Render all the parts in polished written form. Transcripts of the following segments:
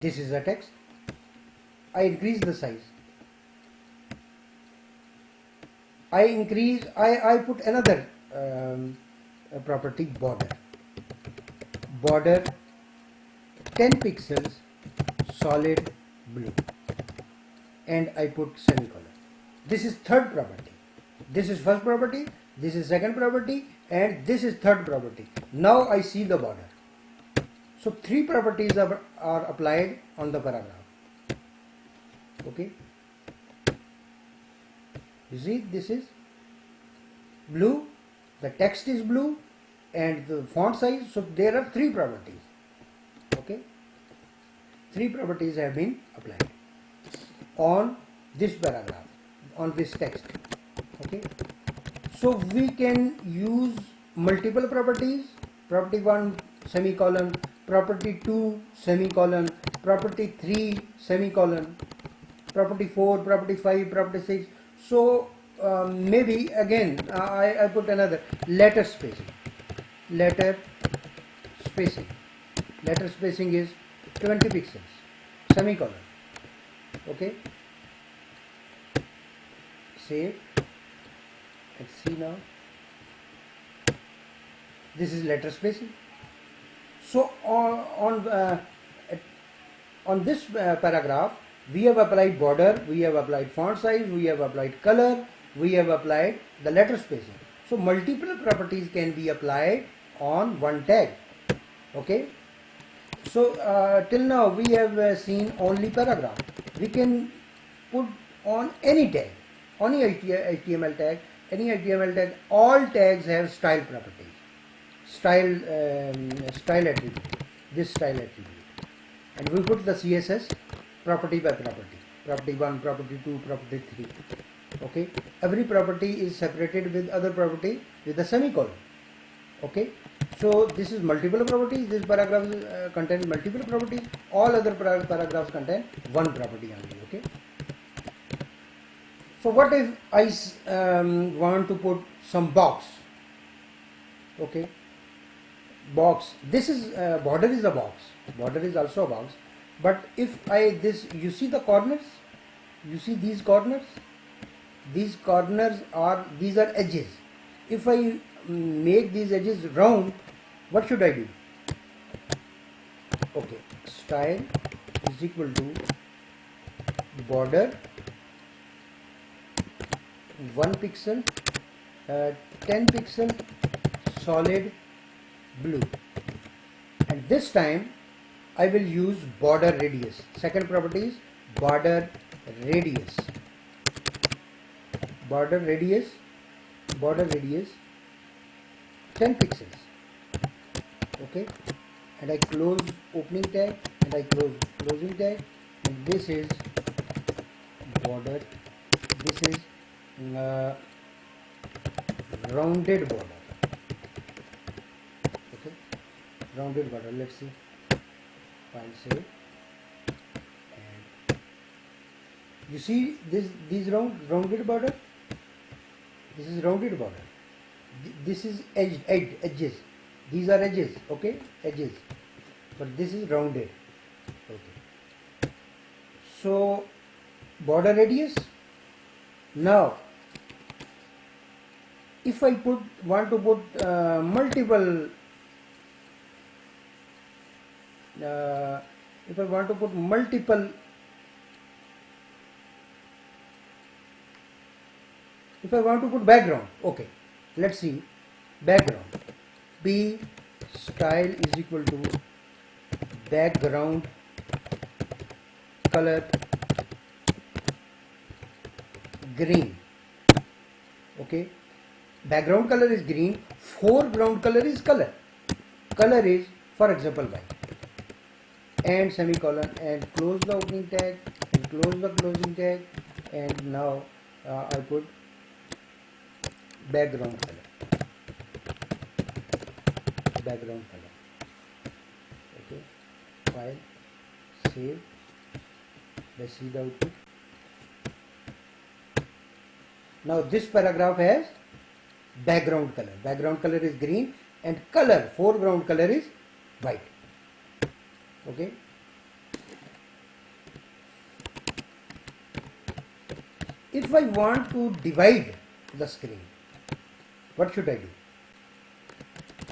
This is the text. I increase the size. I put another property, border. Border 10 pixels solid blue, and I put semicolon. This is third property. This is first property, this is second property, and this is third property. Now I see the border. So three properties are applied on the paragraph. Okay. You see, this is blue, the text is blue, and the font size. So there are three properties. Okay. Three properties have been applied on this paragraph, on this text. Okay. So we can use multiple properties. Property 1 semicolon, property 2 semicolon, property 3 semicolon, property 4, property 5, property 6. So maybe again I put another letter spacing. Letter spacing. Letter spacing is 20 pixels, semicolon. Okay. Save. Let's see now. This is letter spacing. So on this paragraph, we have applied border, we have applied font size, we have applied color, we have applied the letter spacing. So multiple properties can be applied on one tag. Okay. So till now we have seen only paragraph. We can put on any tag, any HTML tag, any HTML tag. All tags have style properties. Style attribute, this style attribute, and we put the CSS property by property, property 1, property 2, property 3. Okay, every property is separated with other property with a semicolon. Okay, so this is multiple properties. This paragraph contains multiple properties. All other paragraphs contain one property only. Okay, so what if I want to put some box? Okay, box. This is border is a box. Border is also a box. But if you see the corners. You see these corners. These corners these are edges. If I make these edges round, what should I do? Okay, style is equal to border 1 pixel, 10 pixel solid blue, and this time I will use border radius. Second property is border radius. Border radius 10 pixels. Okay, and I close opening tag and I close closing tag, and this is border. This is rounded border. Okay, rounded border. Let's see. File save, and you see these rounded border. This is rounded border. This is edges. These are edges. Okay, edges, but this is rounded. Okay, so border radius. Now if I want to put multiple if I want to put multiple, if I want to put background, okay, let's see, background, B style is equal to background color green. Okay, background color is green, foreground color is color. Color is, for example, white. And semicolon, and close the opening tag and close the closing tag, and now I put background color. Background color. Okay, file, save. Let's see the output. Now this paragraph has background color. Background color is green, and color, foreground color is white. Okay, if I want to divide the screen, what should I do?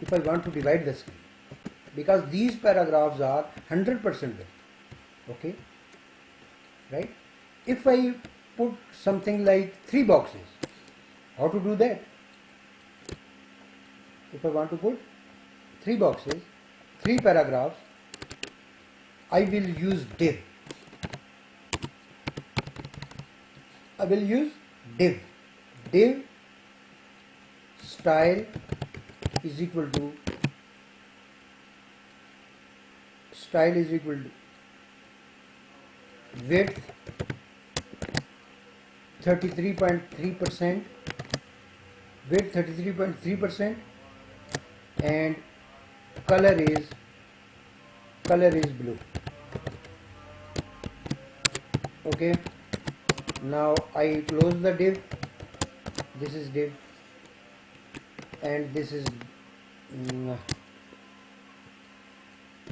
If I want to divide the screen, because these paragraphs are 100% width, okay, right? If I put something like 3 boxes, how to do that? If I want to put 3 boxes, 3 paragraphs, I will use div. I will use div. Div style is equal to width 33.3%, width 33.3%, and color is blue. Okay, now I close the div. This is div, and this is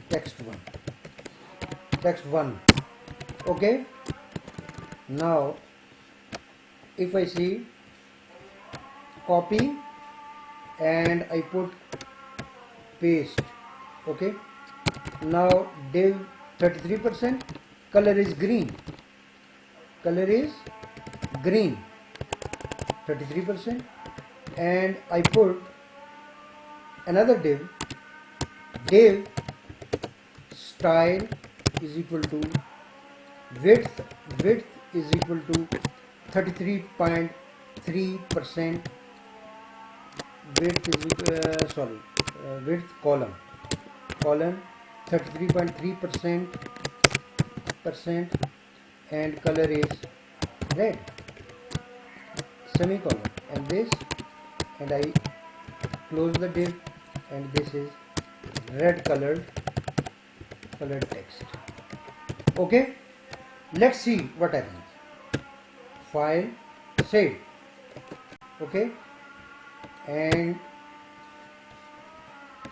text 1. Okay, now if I see copy and I put paste, okay, now div 33%, color is green, 33%, and I put another div style is equal to width is equal to 33.3%, width is width column 33.3%, and color is red, semicolon, and this, and I close the div, and this is red colored text. Okay, let's see what happens. File, save. Okay, and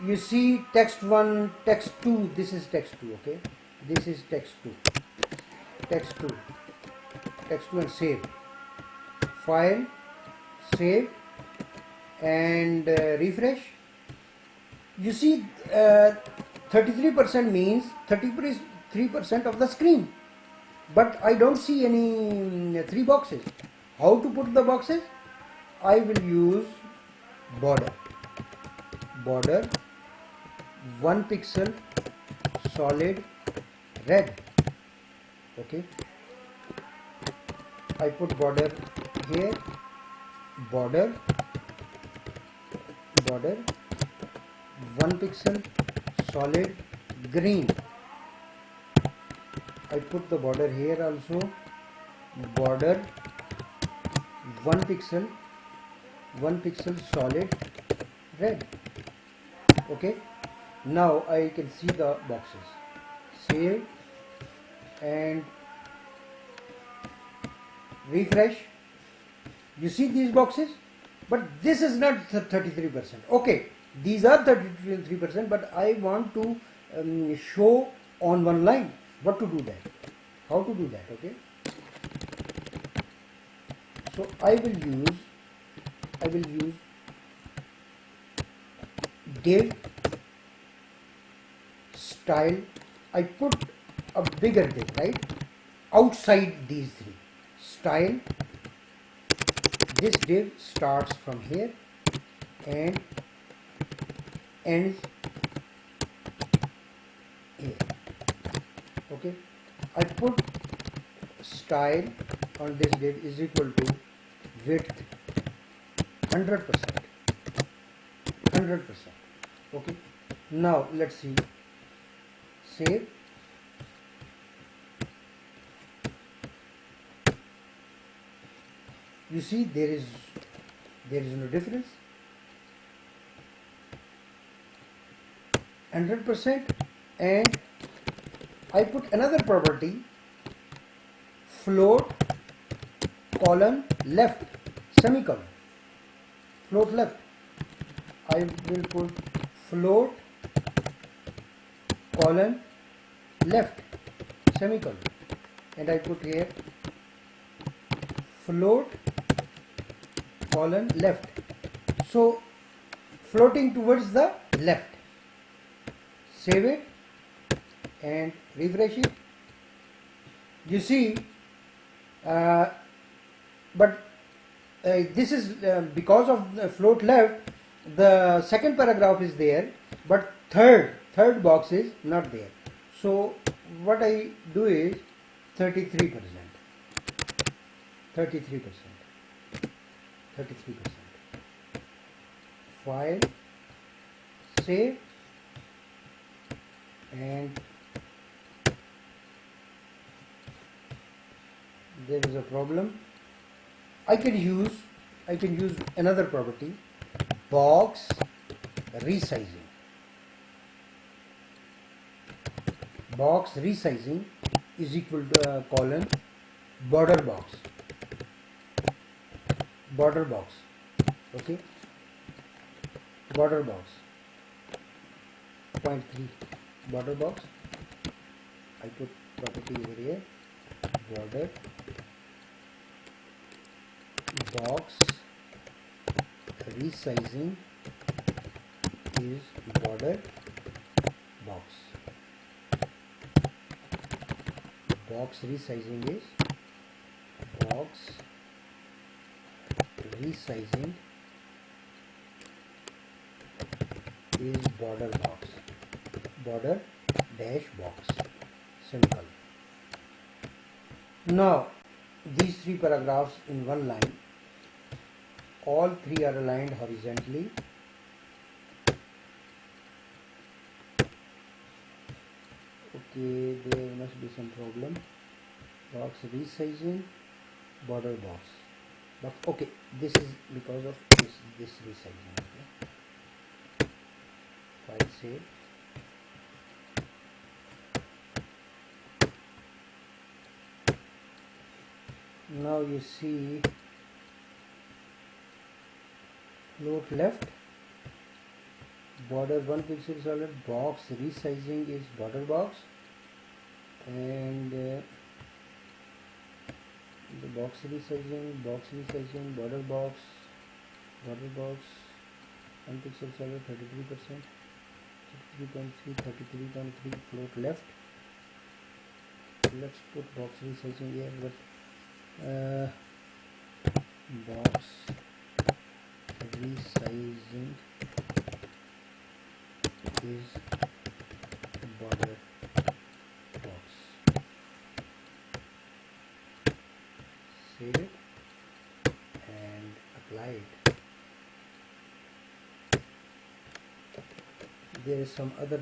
you see text 1, text 2, this is text 2, okay, this is text 2, and save. File, save, and refresh. You see 33% means 33% of the screen, but I don't see any 3 boxes. How to put the boxes? I will use border 1 pixel solid red. Okay, I put border here, border 1 pixel solid green. I put the border here also, border 1 pixel solid red. Okay, now I can see the boxes. Save and refresh. You see these boxes, but this is not 33%. Okay, these are 33%, but I want to show on one line. What to do that? How to do that? Okay, so I will use div style. I put a bigger div, right, outside these 3. Style, this div starts from here and ends here. Okay, I put style on this div is equal to width 100%. Okay, now let's see. Save. You see there is no difference. 100%, and I put another property, float colon left semicolon, float left. I will put float colon left semicolon, and I put here float colon left. So floating towards the left. Save it and refresh it. You see, but this is because of the float left, the second paragraph is there, but third box is not there. So what I do is 33%, 33%, 33%. File, save, and there is a problem. I can use another property, box resizing. Box resizing is equal to colon border box. Border box. Okay. Border box. 0.3 border box. I put property over here. Border box resizing is border box. Box resizing is box resizing is border box. Border dash box. Simple. Now these three paragraphs in one line, all three are aligned horizontally. Okay, there must be some problem. Box resizing, border box. But okay, this is because of this resizing. Okay. File save. Now you see float left, border 1 pixel solid, box resizing is border box, and the box resizing, border box, 1 pixel solid, 33%, 33.3, 33.3, float left. Let's put box resizing here, but box resizing is border box. Save it and apply it. There is some other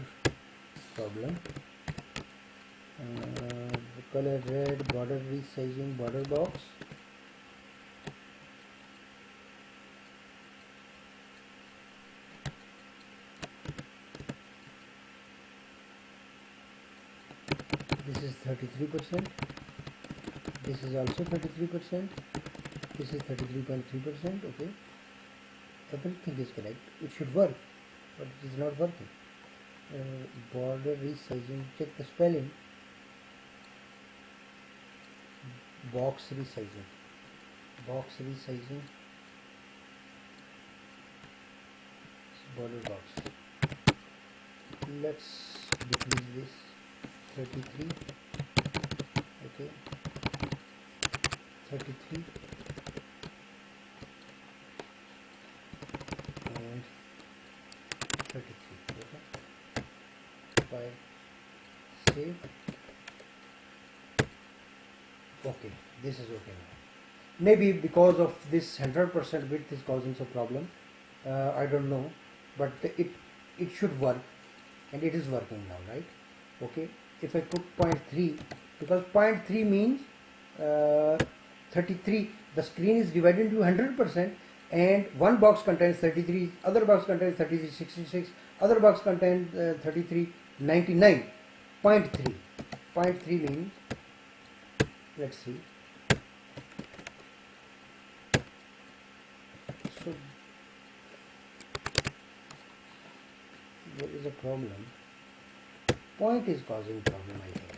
problem. The color red, border resizing, border box. This is 33%. This is also 33%. This is 33.3%. Okay, everything is correct. It should work, but it is not working. Border resizing. Check the spelling. Box resizing. Box resizing. Border box. Let's decrease this. 33. Okay. 33 and 33. Okay. File, save. Okay, this is okay now. Maybe because of this 100% width is causing some problem. I don't know, but it should work, and it is working now, right? Okay. If I put 0.3, because 0.3 means 33, the screen is divided into 100%, and one box contains 33, other box contains 3366, other box contains 3399. 0.3. 0.3 means, let's see. So there is a problem. Point is causing problem, I think.